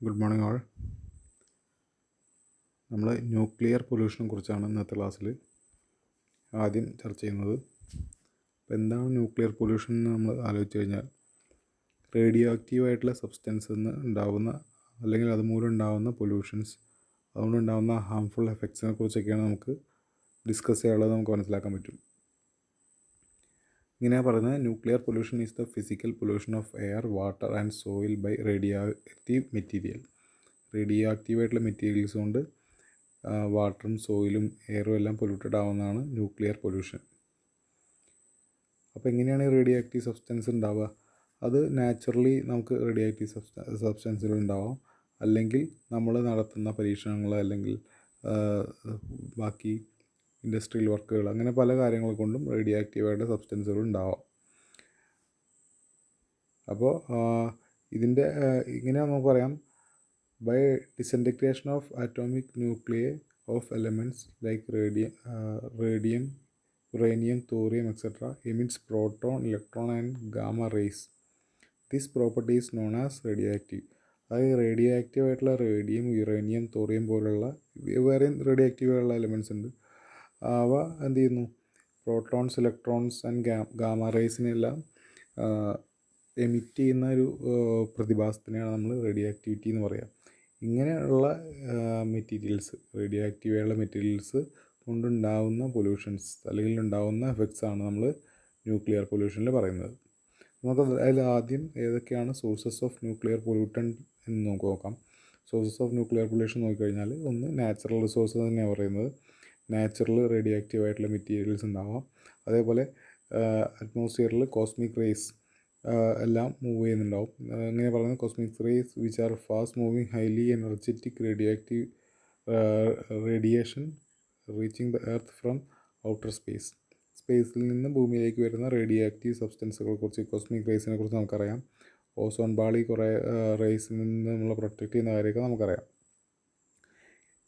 Good morning all. നമ്മൾ nuclear പൊല്യൂഷനെ കുറിച്ചാണ് ഇന്നത്തെ ക്ലാസ്സിൽ ആദ്യം ചർച്ച ചെയ്യുന്നത്. അപ്പോൾ എന്താണ് ന്യൂക്ലിയർ പൊല്യൂഷൻ എന്ന് നമ്മൾ ആലോചിച്ച് കഴിഞ്ഞാൽ, റേഡിയോ ആക്റ്റീവായിട്ടുള്ള സബ്സ്റ്റൻസിൽ നിന്ന് ഉണ്ടാകുന്ന അല്ലെങ്കിൽ അതുമൂലം ഉണ്ടാകുന്ന പൊല്യൂഷൻസ്, അതുകൊണ്ടുണ്ടാകുന്ന ഹാംഫുൾ എഫക്ട്സിനെ കുറിച്ചൊക്കെയാണ് നമുക്ക് ഡിസ്കസ് ചെയ്യാനുള്ളത്. നമുക്ക് മനസ്സിലാക്കാൻ പറ്റും. ഇങ്ങനെ പറയുന്നത്, nuclear pollution is the physical pollution of air, water and soil by radioactive material. റേഡിയോ ആക്റ്റീവായിട്ടുള്ള മെറ്റീരിയൽസ് കൊണ്ട് വാട്ടറും സോയിലും എയറും എല്ലാം പൊല്യൂട്ടഡ് ആവുന്നതാണ് ന്യൂക്ലിയർ പൊല്യൂഷൻ. അപ്പോൾ എങ്ങനെയാണ് ഈ റേഡിയോ ആക്റ്റീവ് സബ്സ്റ്റൻസ് ഉണ്ടാവുക? അത് നാച്ചുറലി നമുക്ക് റേഡിയോ ആക്റ്റീവ് സബ്സ്റ്റൻസുകൾ ഉണ്ടാവാം, അല്ലെങ്കിൽ നമ്മൾ നടത്തുന്ന പരീക്ഷണങ്ങൾ, അല്ലെങ്കിൽ ബാക്കി ഇൻഡസ്ട്രിയൽ വർക്കുകൾ, അങ്ങനെ പല കാര്യങ്ങൾ കൊണ്ടും റേഡിയോ ആക്റ്റീവായിട്ടുള്ള സബ്സ്റ്റൻസുകൾ ഉണ്ടാവാം. അപ്പോൾ ഇതിൻ്റെ ഇങ്ങനെ നമുക്ക് പറയാം, by disintegration of atomic nuclei of elements like radium, uranium, thorium, etc. emits proton, electron and gamma rays. This property is known as radioactive. അതായത് റേഡിയോ ആക്റ്റീവ് ആയിട്ടുള്ള റേഡിയം, യുറേനിയം, തോറിയം പോലുള്ള വേറെയും റേഡിയോ ആക്റ്റീവ് ആയിട്ടുള്ള elements ഉണ്ട്. അവ എന്ത് ചെയ്യുന്നു? Protons, electrons and gamma റേസിനെല്ലാം എമിറ്റ് ചെയ്യുന്ന ഒരു പ്രതിഭാസത്തിനെയാണ് നമ്മൾ റേഡിയോ ആക്ടിവിറ്റി എന്ന് പറയുക. ഇങ്ങനെയുള്ള മെറ്റീരിയൽസ്, റേഡിയോ ആക്റ്റീവായുള്ള മെറ്റീരിയൽസ് കൊണ്ടുണ്ടാവുന്ന പൊല്യൂഷൻസ് അല്ലെങ്കിൽ ഉണ്ടാവുന്ന എഫക്ട്സാണ് നമ്മൾ ന്യൂക്ലിയർ പൊല്യൂഷനിൽ പറയുന്നത്. നമുക്ക് അതിൽ ആദ്യം ഏതൊക്കെയാണ് സോഴ്സസ് ഓഫ് ന്യൂക്ലിയർ പൊല്യൂട്ടൻ എന്ന് നമുക്ക് നോക്കാം. സോഴ്സസ് ഓഫ് ന്യൂക്ലിയർ പൊല്യൂഷൻ നോക്കിക്കഴിഞ്ഞാൽ, ഒന്ന് നാച്ചുറൽ റിസോഴ്സ് തന്നെയാണ് പറയുന്നത്. നാച്ചുറൽ റേഡിയോ ആക്റ്റീവായിട്ടുള്ള മെറ്റീരിയൽസ് ഉണ്ടാവാം. അതേപോലെ അറ്റ്മോസ്ഫിയറിൽ കോസ്മിക് റേസ് എല്ലാം മൂവ് ചെയ്യുന്നുണ്ടാവും. എങ്ങനെ പറയുന്നത്? Cosmic rays which are fast moving highly energetic radio active radiation reaching the earth from outer space. സ്പേസിൽ നിന്ന് ഭൂമിയിലേക്ക് വരുന്ന റേഡിയോ ആക്റ്റീവ് സബ്സ്റ്റൻസുകളെ കുറിച്ച്, കോസ്മിക് റേസിനെ കുറിച്ച് നമുക്കറിയാം. ഓസോൺ പാളി കുറേ റേസിൽ നിന്ന് നമ്മൾ പ്രൊട്ടക്റ്റ് ചെയ്യുന്ന കാര്യമൊക്കെ നമുക്കറിയാം.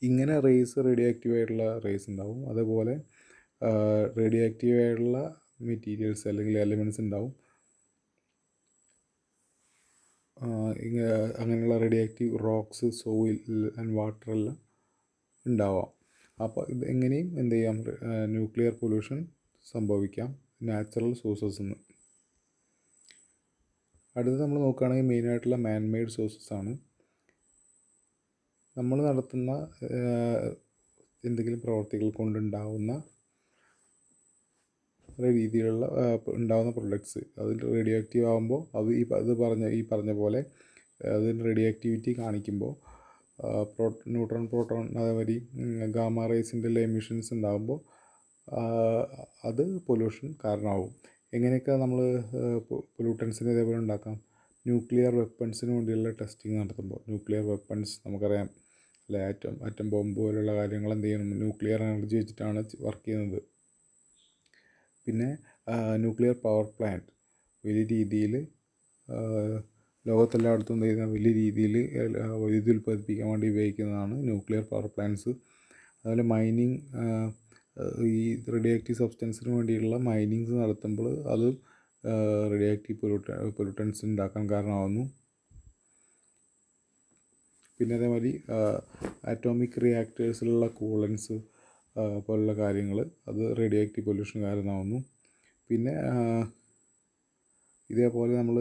ഇങ്ങനെ റേഡിയോ ആക്റ്റീവായിട്ടുള്ള റേസ് ഉണ്ടാവും. അതേപോലെ റേഡിയോ ആക്റ്റീവായിട്ടുള്ള മെറ്റീരിയൽസ് അല്ലെങ്കിൽ എലിമെൻറ്റ്സ് ഉണ്ടാവും. അങ്ങനെയുള്ള radioactive rocks, soil and വാട്ടറെല്ലാം ഉണ്ടാവാം. അപ്പോൾ ഇത് എങ്ങനെയും എന്ത് ചെയ്യാം? ന്യൂക്ലിയർ പൊല്യൂഷൻ സംഭവിക്കാം നാച്ചുറൽ സോഴ്സസിൽ നിന്ന്. അടുത്തത് നമ്മൾ നോക്കുകയാണെങ്കിൽ മെയിനായിട്ടുള്ള മാൻമെയ്ഡ് സോഴ്സസ് ആണ്. നമ്മൾ നടത്തുന്ന എന്തെങ്കിലും പ്രവർത്തികൾ കൊണ്ടുണ്ടാവുന്ന രീതിയിലുള്ള ഉണ്ടാകുന്ന പ്രൊഡക്ട്സ്, അതിൽ റേഡിയോ ആക്റ്റീവ് ആകുമ്പോൾ ഈ പറഞ്ഞ പോലെ അതിന് റേഡിയോ ആക്ടിവിറ്റി കാണിക്കുമ്പോൾ ന്യൂട്രോൺ, പ്രോട്ടോൺ, അതേമാതിരി ഗാമ റേസിൻ്റെ എമിഷൻസ് ഉണ്ടാകുമ്പോൾ അത് പൊല്യൂഷൻ കാരണമാവും. എങ്ങനെയൊക്കെ നമ്മൾ പൊല്യൂട്ടൻസിന് ഇതേപോലെ ഉണ്ടാക്കാം? ന്യൂക്ലിയർ വെപ്പൺസിന് വേണ്ടിയുള്ള ടെസ്റ്റിംഗ് നടത്തുമ്പോൾ, ന്യൂക്ലിയർ വെപ്പൺസ് നമുക്കറിയാം അല്ലെ, ആറ്റം ബോംബ് പോലുള്ള കാര്യങ്ങൾ എന്ത് ചെയ്യണം? ന്യൂക്ലിയർ എനർജി വെച്ചിട്ടാണ് വർക്ക് ചെയ്യുന്നത്. പിന്നെ ന്യൂക്ലിയർ പവർ പ്ലാന്റ് വലിയ രീതിയിൽ ലോകത്തെല്ലായിടത്തും എന്ത് ചെയ്യുന്ന വലിയ രീതിയിൽ വൈദ്യുതി ഉൽപ്പാദിപ്പിക്കാൻ വേണ്ടി ഉപയോഗിക്കുന്നതാണ് ന്യൂക്ലിയർ പവർ പ്ലാന്റ്സ്. അതുപോലെ മൈനിങ്, ഈ റേഡിയോ ആക്റ്റീവ് സബ്സ്റ്റൻസിന് വേണ്ടിയുള്ള മൈനിങ്സ് നടത്തുമ്പോൾ അത് റേഡിയോ ആക്റ്റീവ് പൊല്യൂട്ടൻസ് ഉണ്ടാക്കാൻ കാരണമാകുന്നു. പിന്നെ അതേമാതിരി ആറ്റോമിക് റിയാക്ടേഴ്സിലുള്ള കൂളൻസ് പോലുള്ള കാര്യങ്ങൾ, അത് റേഡിയോ ആക്റ്റീവ് പൊല്യൂഷൻ കാരണമാകുന്നു. പിന്നെ ഇതേപോലെ നമ്മൾ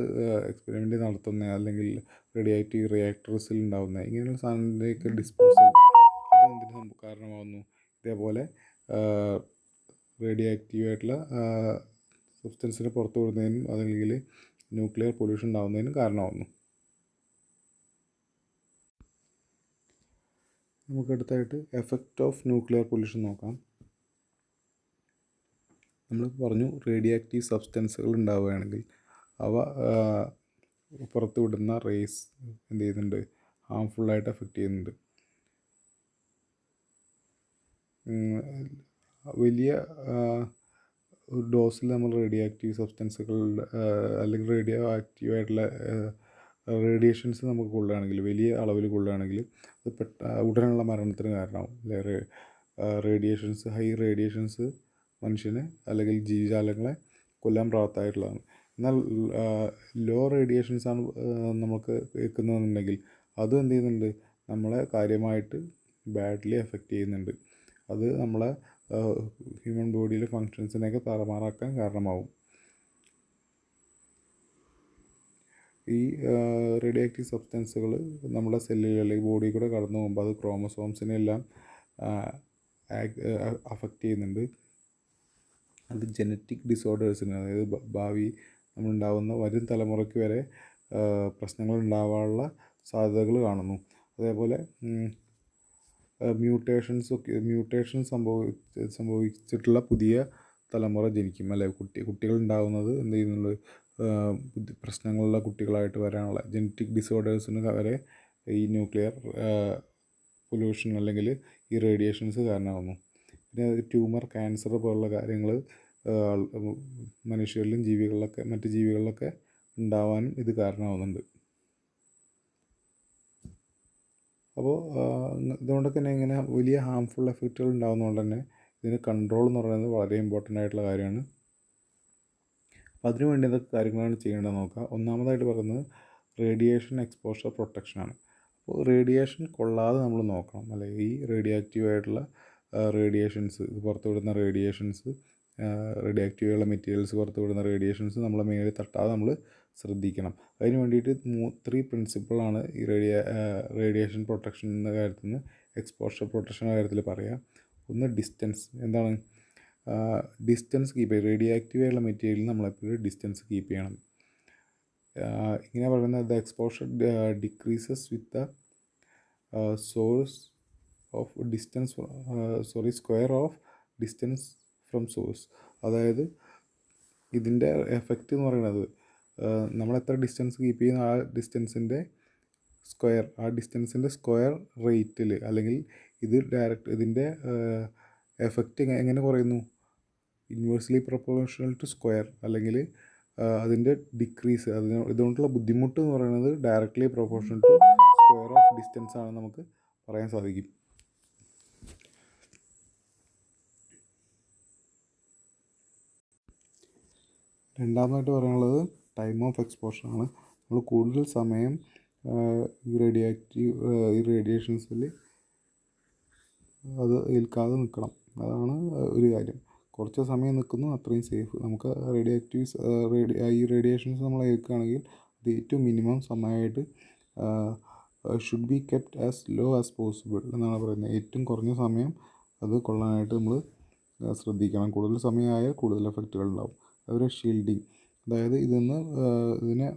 എക്സ്പെരിമെൻ്റ് നടത്തുന്ന അല്ലെങ്കിൽ റേഡിയോ ആക്റ്റീവ് റിയാക്ടേഴ്സിൽ ഉണ്ടാകുന്ന ഇങ്ങനെയുള്ള സാധനത്തിൻ്റെയൊക്കെ ഡിസ്പോസൽ അത് എന്തിനു കാരണമാകുന്നു? ഇതേപോലെ റേഡിയോ ആക്റ്റീവായിട്ടുള്ള സബ്സ്റ്റൻസിനെ പുറത്തു വിടുന്നതിനും അല്ലെങ്കിൽ ന്യൂക്ലിയർ പൊല്യൂഷൻ ഉണ്ടാകുന്നതിനും കാരണമാകുന്നു. നമുക്കടുത്തായിട്ട് എഫക്റ്റ് ഓഫ് ന്യൂക്ലിയർ പൊല്യൂഷൻ നോക്കാം. നമ്മൾ പറഞ്ഞു, റേഡിയോ ആക്റ്റീവ് സബ്സ്റ്റൻസുകൾ ഉണ്ടാവുകയാണെങ്കിൽ അവ പുറത്തു വിടുന്ന റേസ് എന്ത് ചെയ്യുന്നുണ്ട്? ഹാംഫുള്ളായിട്ട് എഫക്റ്റ് ചെയ്യുന്നുണ്ട്. വലിയ ഡോസിൽ നമ്മൾ റേഡിയോ ആക്റ്റീവ് സബ്സ്റ്റൻസുകൾ അല്ലെങ്കിൽ റേഡിയോ ആക്റ്റീവായിട്ടുള്ള റേഡിയേഷൻസ് നമുക്ക് കൊള്ളുകയാണെങ്കിൽ, വലിയ അളവിൽ കൊള്ളുകയാണെങ്കിൽ അത് ഉടനെയുള്ള മരണത്തിന് കാരണമാവും. റേഡിയേഷൻസ്, ഹൈ റേഡിയേഷൻസ് മനുഷ്യനെ അല്ലെങ്കിൽ ജീവജാലങ്ങളെ കൊല്ലാൻ പ്രാപ്തമായിട്ടുള്ളതാണ്. എന്നാൽ ലോ റേഡിയേഷൻസാണ് നമുക്ക് കേൾക്കുന്നതെന്നുണ്ടെങ്കിൽ അത് എന്ത് ചെയ്യുന്നുണ്ട്, നമ്മളെ കാര്യമായിട്ട് ബാഡ്ലി എഫക്റ്റ് ചെയ്യുന്നുണ്ട്. അത് നമ്മളെ ഹ്യൂമൻ ബോഡിയിലെ ഫങ്ഷൻസിനെയൊക്കെ താറുമാറാക്കാൻ കാരണമാവും. ഈ റേഡിയോ ആക്റ്റീവ് സബ്സ്റ്റൻസുകൾ നമ്മുടെ സെല്ലുകൾ അല്ലെങ്കിൽ ബോഡി കൂടെ കടന്നു പോകുമ്പോൾ അത് ക്രോമസോംസിനെല്ലാം അഫക്റ്റ് ചെയ്യുന്നുണ്ട്. അത് ജനറ്റിക് ഡിസോർഡേഴ്സിന്, അതായത് ഭാവി നമ്മളുണ്ടാകുന്ന വരും തലമുറയ്ക്ക് വരെ പ്രശ്നങ്ങൾ ഉണ്ടാവാനുള്ള സാധ്യതകൾ കാണുന്നു. അതേപോലെ മ്യൂട്ടേഷൻ സംഭവിച്ചിട്ടുള്ള പുതിയ തലമുറ ജനിക്കും, അല്ലെ കുട്ടികൾ ഉണ്ടാകുന്നത് എന്ത് ചെയ്യുന്നുണ്ട്, പ്രശ്നങ്ങളുള്ള കുട്ടികളായിട്ട് വരാനുള്ള ജനറ്റിക് ഡിസോർഡേഴ്സിന് വരെ ഈ ന്യൂക്ലിയർ പൊല്യൂഷൻ അല്ലെങ്കിൽ ഈ റേഡിയേഷൻസ് കാരണമാകുന്നു. പിന്നെ ട്യൂമർ, ക്യാൻസർ പോലുള്ള കാര്യങ്ങൾ മനുഷ്യരിലും മറ്റ് ജീവികളിലൊക്കെ ഉണ്ടാവാനും ഇത് കാരണമാകുന്നുണ്ട്. അപ്പോൾ ഇതുകൊണ്ടൊക്കെ തന്നെ ഇങ്ങനെ വലിയ ഹാംഫുൾ എഫക്റ്റുകൾ ഉണ്ടാകുന്നതുകൊണ്ട് തന്നെ ഇതിന് കൺട്രോൾ എന്ന് പറയുന്നത് വളരെ ഇമ്പോർട്ടൻ്റ് ആയിട്ടുള്ള കാര്യമാണ്. അപ്പോൾ അതിനു വേണ്ടി എന്തൊക്കെ കാര്യങ്ങളാണ് ചെയ്യേണ്ടതെന്ന് നോക്കാം. ഒന്നാമതായിട്ട് പറയുന്നത് റേഡിയേഷൻ എക്സ്പോഷർ പ്രൊട്ടക്ഷനാണ്. അപ്പോൾ റേഡിയേഷൻ കൊള്ളാതെ നമ്മൾ നോക്കണം, അല്ലെ ഈ റേഡിയോ ആക്റ്റീവായിട്ടുള്ള റേഡിയേഷൻസ്, ഇത് പുറത്തു വിടുന്ന റേഡിയേഷൻസ്, റേഡിയോ ആക്റ്റീവായുള്ള മെറ്റീരിയൽസ് പുറത്തു വിടുന്ന റേഡിയേഷൻസ് നമ്മളെ മേളിൽ തട്ടാതെ നമ്മൾ ശ്രദ്ധിക്കണം. അതിന് വേണ്ടിയിട്ട് 3 പ്രിൻസിപ്പിളാണ് ഈ റേഡിയേഷൻ പ്രൊട്ടക്ഷൻ എന്ന കാര്യത്തിൽ നിന്ന്, എക്സ്പോഷർ പ്രൊട്ടക്ഷൻ കാര്യത്തിൽ പറയാം. ഒന്ന് ഡിസ്റ്റൻസ്. എന്താണ് ഡിസ്റ്റൻസ് കീപ്പ് ചെയ്യുക. റേഡിയോ ആക്റ്റീവായുള്ള മെറ്റീരിയലിൽ നമ്മളെപ്പോഴും ഡിസ്റ്റൻസ് കീപ്പ് ചെയ്യണം. ഇങ്ങനെ പറയുന്നത് the exposure decreases with the source of distance square of distance from source. അതായത് ഇതിൻ്റെ എഫക്റ്റ് എന്ന് പറയുന്നത് നമ്മൾ എത്ര ഡിസ്റ്റൻസ് കീപ്പ് ചെയ്യുന്ന ആ ഡിസ്റ്റൻസിൻ്റെ സ്ക്വയർ റേറ്റിൽ, അല്ലെങ്കിൽ ഇതിൻ്റെ എഫക്റ്റ് എങ്ങനെ കുറയുന്നു, ഇൻവേഴ്സ്ലി പ്രൊപ്പോർഷണൽ ടു സ്ക്വയർ, അല്ലെങ്കിൽ അതിൻ്റെ ഡിക്രീസ്, ഇതുകൊണ്ടുള്ള ബുദ്ധിമുട്ട് എന്ന് പറയുന്നത് directly proportional to square of distance ആണെന്ന് നമുക്ക് പറയാൻ സാധിക്കും. രണ്ടാമതായിട്ട് പറയാനുള്ളത് ടൈം ഓഫ് എക്സ്പോഷറാണ്. നമ്മൾ കൂടുതൽ സമയം ഈ റേഡിയേഷൻസിൽ അത് ഏൽക്കാതെ നിൽക്കണം. അതാണ് ഒരു കാര്യം. കുറച്ച് സമയം നിൽക്കുന്നു അത്രയും സേഫ്. നമുക്ക് ഈ റേഡിയേഷൻസ് നമ്മൾ ഏൽക്കുകയാണെങ്കിൽ അത് ഏറ്റവും മിനിമം സമയമായിട്ട് should be kept as low as possible എന്നാണ് പറയുന്നത്. ഏറ്റവും കുറഞ്ഞ സമയം അത് കൊള്ളാനായിട്ട് നമ്മൾ ശ്രദ്ധിക്കണം. കൂടുതൽ സമയമായാൽ കൂടുതൽ എഫക്റ്റുകൾ ഉണ്ടാവും. അതുപോലെ ഷീൽഡിങ്, അതായത് ഇതിനെ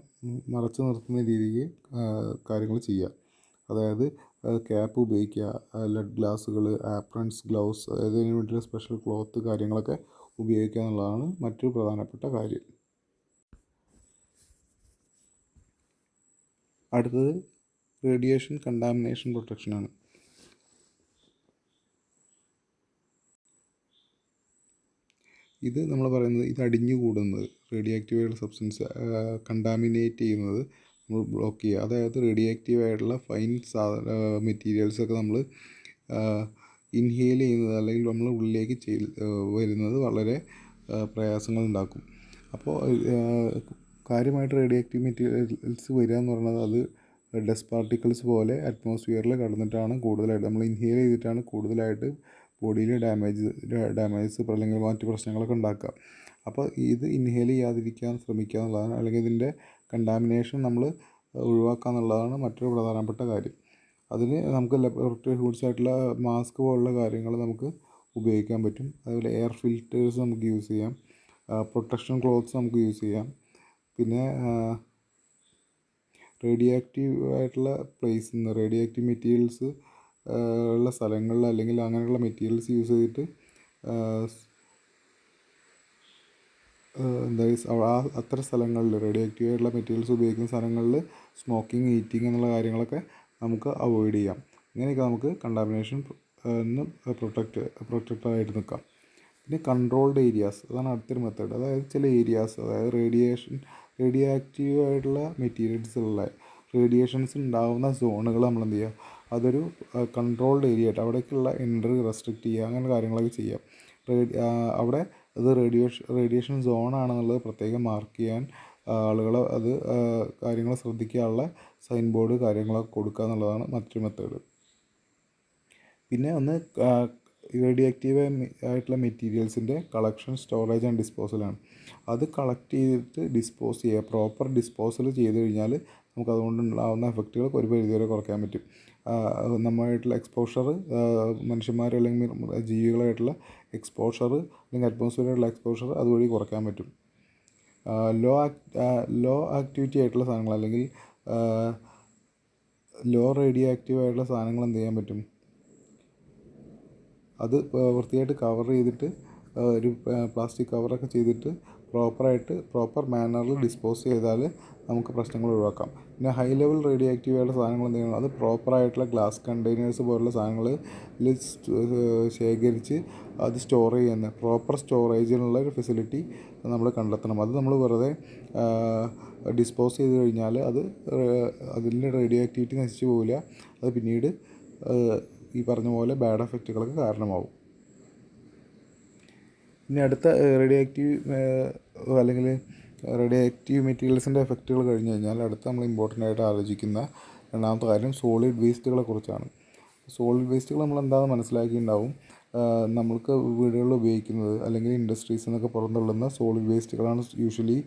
മറച്ചു നിർത്തുന്ന രീതിക്ക് കാര്യങ്ങൾ ചെയ്യുക. അതായത് ക്യാപ്പ് ഉപയോഗിക്കുക, ലെഡ് ഗ്ലാസുകൾ, ആപ്രൺസ്, ഗ്ലൗസ്, അതിന് വേണ്ടിയുള്ള സ്പെഷ്യൽ ക്ലോത്ത് കാര്യങ്ങളൊക്കെ ഉപയോഗിക്കുക എന്നുള്ളതാണ് മറ്റൊരു പ്രധാനപ്പെട്ട കാര്യം. അടുത്തത് റേഡിയേഷൻ കണ്ടാമിനേഷൻ പ്രൊട്ടക്ഷനാണ്. ഇത് നമ്മൾ പറയുന്നത് ഇത് അടിഞ്ഞു കൂടുന്നത്, റേഡിയോ ആക്റ്റീവായിട്ടുള്ള സബ്സ്റ്റൻസ് കണ്ടാമിനേറ്റ് ചെയ്യുന്നത് നമ്മൾ ബ്ലോക്ക് ചെയ്യുക. അതായത് റേഡിയോ ആക്റ്റീവായിട്ടുള്ള ഫൈൻ മെറ്റീരിയൽസൊക്കെ നമ്മൾ ഇൻഹെയിൽ ചെയ്യുന്നത്, അല്ലെങ്കിൽ നമ്മൾ ഉള്ളിലേക്ക് വരുന്നത് വളരെ പ്രയാസങ്ങൾ ഉണ്ടാക്കും. അപ്പോൾ കാര്യമായിട്ട് റേഡിയോ ആക്റ്റീവ് മെറ്റീരിയൽസ് വരിക എന്ന് പറയുന്നത് അത് ഡസ്റ്റ് പാർട്ടിക്കിൾസ് പോലെ അറ്റ്മോസ്ഫിയറിൽ കടന്നിട്ടാണ് കൂടുതലായിട്ട്, നമ്മൾ ഇൻഹെയിൽ ചെയ്തിട്ടാണ് കൂടുതലായിട്ട് ബോഡിയിൽ ഡാമേജ് അല്ലെങ്കിൽ മറ്റ് പ്രശ്നങ്ങളൊക്കെ ഉണ്ടാക്കുക. അപ്പോൾ ഇത് ഇൻഹെയിൽ ചെയ്യാതിരിക്കാൻ ശ്രമിക്കുക എന്നുള്ളതാണ്, അല്ലെങ്കിൽ ഇതിൻ്റെ കണ്ടാമിനേഷൻ നമ്മൾ ഒഴിവാക്കുക എന്നുള്ളതാണ് മറ്റൊരു പ്രധാനപ്പെട്ട കാര്യം. അതിന് നമുക്ക് ലബോറട്ടറി ടൂൾസ് ആയിട്ടുള്ള മാസ്ക് പോലുള്ള കാര്യങ്ങൾ നമുക്ക് ഉപയോഗിക്കാൻ പറ്റും. അതുപോലെ എയർ ഫിൽറ്റേഴ്സ് നമുക്ക് യൂസ് ചെയ്യാം, പ്രൊട്ടക്ഷൻ ക്ലോത്ത്സ് നമുക്ക് യൂസ് ചെയ്യാം. പിന്നെ റേഡിയോ ആക്റ്റീവ് ആയിട്ടുള്ള റേഡിയോ ആക്റ്റീവ് മെറ്റീരിയൽസ് ഉള്ള സ്ഥലങ്ങളിൽ, അല്ലെങ്കിൽ അങ്ങനെയുള്ള മെറ്റീരിയൽസ് യൂസ് ചെയ്തിട്ട് അത്തരം സ്ഥലങ്ങളിൽ റേഡിയോ ആക്റ്റീവ് ആയിട്ടുള്ള മെറ്റീരിയൽസ് ഉപയോഗിക്കുന്ന സ്ഥലങ്ങളിൽ സ്മോക്കിംഗ്, ഈറ്റിംഗ് എന്നുള്ള കാര്യങ്ങളൊക്കെ നമുക്ക് അവോയ്ഡ് ചെയ്യാം. ഇങ്ങനെയൊക്കെ നമുക്ക് കണ്ടാമിനേഷൻ പ്രൊട്ടക്റ്റായിട്ട് നിൽക്കാം. പിന്നെ കൺട്രോൾഡ് ഏരിയാസ്, അതാണ് അടുത്തൊരു മെത്തേഡ്. അതായത് ചില ഏരിയാസ്, അതായത് റേഡിയോ ആക്റ്റീവ് ആയിട്ടുള്ള മെറ്റീരിയൽസുള്ള റേഡിയേഷൻസ് ഉണ്ടാകുന്ന സോണുകൾ നമ്മൾ എന്ത് ചെയ്യുക, അതൊരു കൺട്രോൾഡ് ഏരിയ ആയിട്ട് അവിടേക്കുള്ള എൻട്രി റെസ്ട്രിക്റ്റ് ചെയ്യുക, അങ്ങനെ കാര്യങ്ങളൊക്കെ ചെയ്യാം. അവിടെ അത് റേഡിയേഷൻ സോണാണെന്നുള്ളത് പ്രത്യേകം മാർക്ക് ചെയ്യാൻ ആളുകൾ അത് കാര്യങ്ങൾ ശ്രദ്ധിക്കാനുള്ള സൈൻ ബോർഡ് കാര്യങ്ങളൊക്കെ കൊടുക്കുക എന്നുള്ളതാണ് മറ്റൊരു മെത്തേഡ്. പിന്നെ ഒന്ന് റേഡിയോ ആക്റ്റീവ് ആയിട്ടുള്ള മെറ്റീരിയൽസിൻ്റെ കളക്ഷൻ, സ്റ്റോറേജ് ആൻഡ് ഡിസ്പോസലാണ്. അത് കളക്ട് ചെയ്തിട്ട് ഡിസ്പോസ് ചെയ്യുക. പ്രോപ്പർ ഡിസ്പോസൽ ചെയ്ത് കഴിഞ്ഞാൽ നമുക്ക് അതുകൊണ്ടുണ്ടാകുന്ന എഫക്റ്റുകൾ ഒരു പരിധിവരെ കുറയ്ക്കാൻ പറ്റും. നമ്മളായിട്ടുള്ള എക്സ്പോഷർ, മനുഷ്യന്മാർ അല്ലെങ്കിൽ ജീവികളായിട്ടുള്ള എക്സ്പോഷർ അല്ലെങ്കിൽ അറ്റ്മോസ്ഫിയറായിട്ടുള്ള എക്സ്പോഷർ അതുവഴി കുറയ്ക്കാൻ പറ്റും. ലോ ആക്ടിവിറ്റി ആയിട്ടുള്ള സാധനങ്ങൾ അല്ലെങ്കിൽ ലോ റേഡിയോ ആക്റ്റീവ് ആയിട്ടുള്ള സാധനങ്ങൾ എന്ത് ചെയ്യാൻ പറ്റും, അത് വൃത്തിയായിട്ട് കവർ ചെയ്തിട്ട് ഒരു പ്ലാസ്റ്റിക് കവറൊക്കെ ചെയ്തിട്ട് പ്രോപ്പർ മാനറിൽ ഡിസ്പോസ് ചെയ്താൽ നമുക്ക് പ്രശ്നങ്ങൾ ഒഴിവാക്കാം. പിന്നെ ഹൈ ലെവൽ റേഡിയോ ആക്റ്റീവ് ആയിട്ടുള്ള സാധനങ്ങൾ എന്ത് ചെയ്യണം, അത് പ്രോപ്പറായിട്ടുള്ള ഗ്ലാസ് കണ്ടെയ്നേഴ്സ് പോലുള്ള സാധനങ്ങളിൽ ശേഖരിച്ച് അത് സ്റ്റോർ ചെയ്യുന്ന പ്രോപ്പർ സ്റ്റോറേജിനുള്ള ഒരു ഫെസിലിറ്റി നമ്മൾ കണ്ടെത്തണം. അത് നമ്മൾ വെറുതെ ഡിസ്പോസ് ചെയ്ത് കഴിഞ്ഞാൽ അതിൻ്റെ റേഡിയോ ആക്ടിവിറ്റി നശിച്ചു പോവില്ല. അത് പിന്നീട് ഈ പറഞ്ഞ പോലെ ബാഡ് എഫക്റ്റുകൾക്ക് കാരണമാവും. ഇനി അടുത്ത റേഡിയോ ആക്റ്റീവ് അല്ലെങ്കിൽ റേഡിയോ ആക്റ്റീവ് മെറ്റീരിയൽസിൻ്റെ എഫക്റ്റുകൾ കഴിഞ്ഞ് കഴിഞ്ഞാൽ അടുത്ത നമ്മൾ ഇമ്പോർട്ടൻ്റ് ആയിട്ട് ആലോചിക്കുന്ന രണ്ടാമത്തെ കാര്യം സോളിഡ് വേസ്റ്റുകളെ കുറിച്ചാണ്. സോളിഡ് വേസ്റ്റുകൾ നമ്മൾ എന്താണെന്ന് മനസ്സിലാക്കിയിട്ടുണ്ടാവും. നമ്മൾക്ക് വീടുകളിൽ ഉപയോഗിക്കുന്നത് അല്ലെങ്കിൽ ഇൻഡസ്ട്രീസിൽ നിന്നൊക്കെ പുറന്തള്ളുന്ന സോളിഡ് വേസ്റ്റുകളാണ് യൂഷ്വലി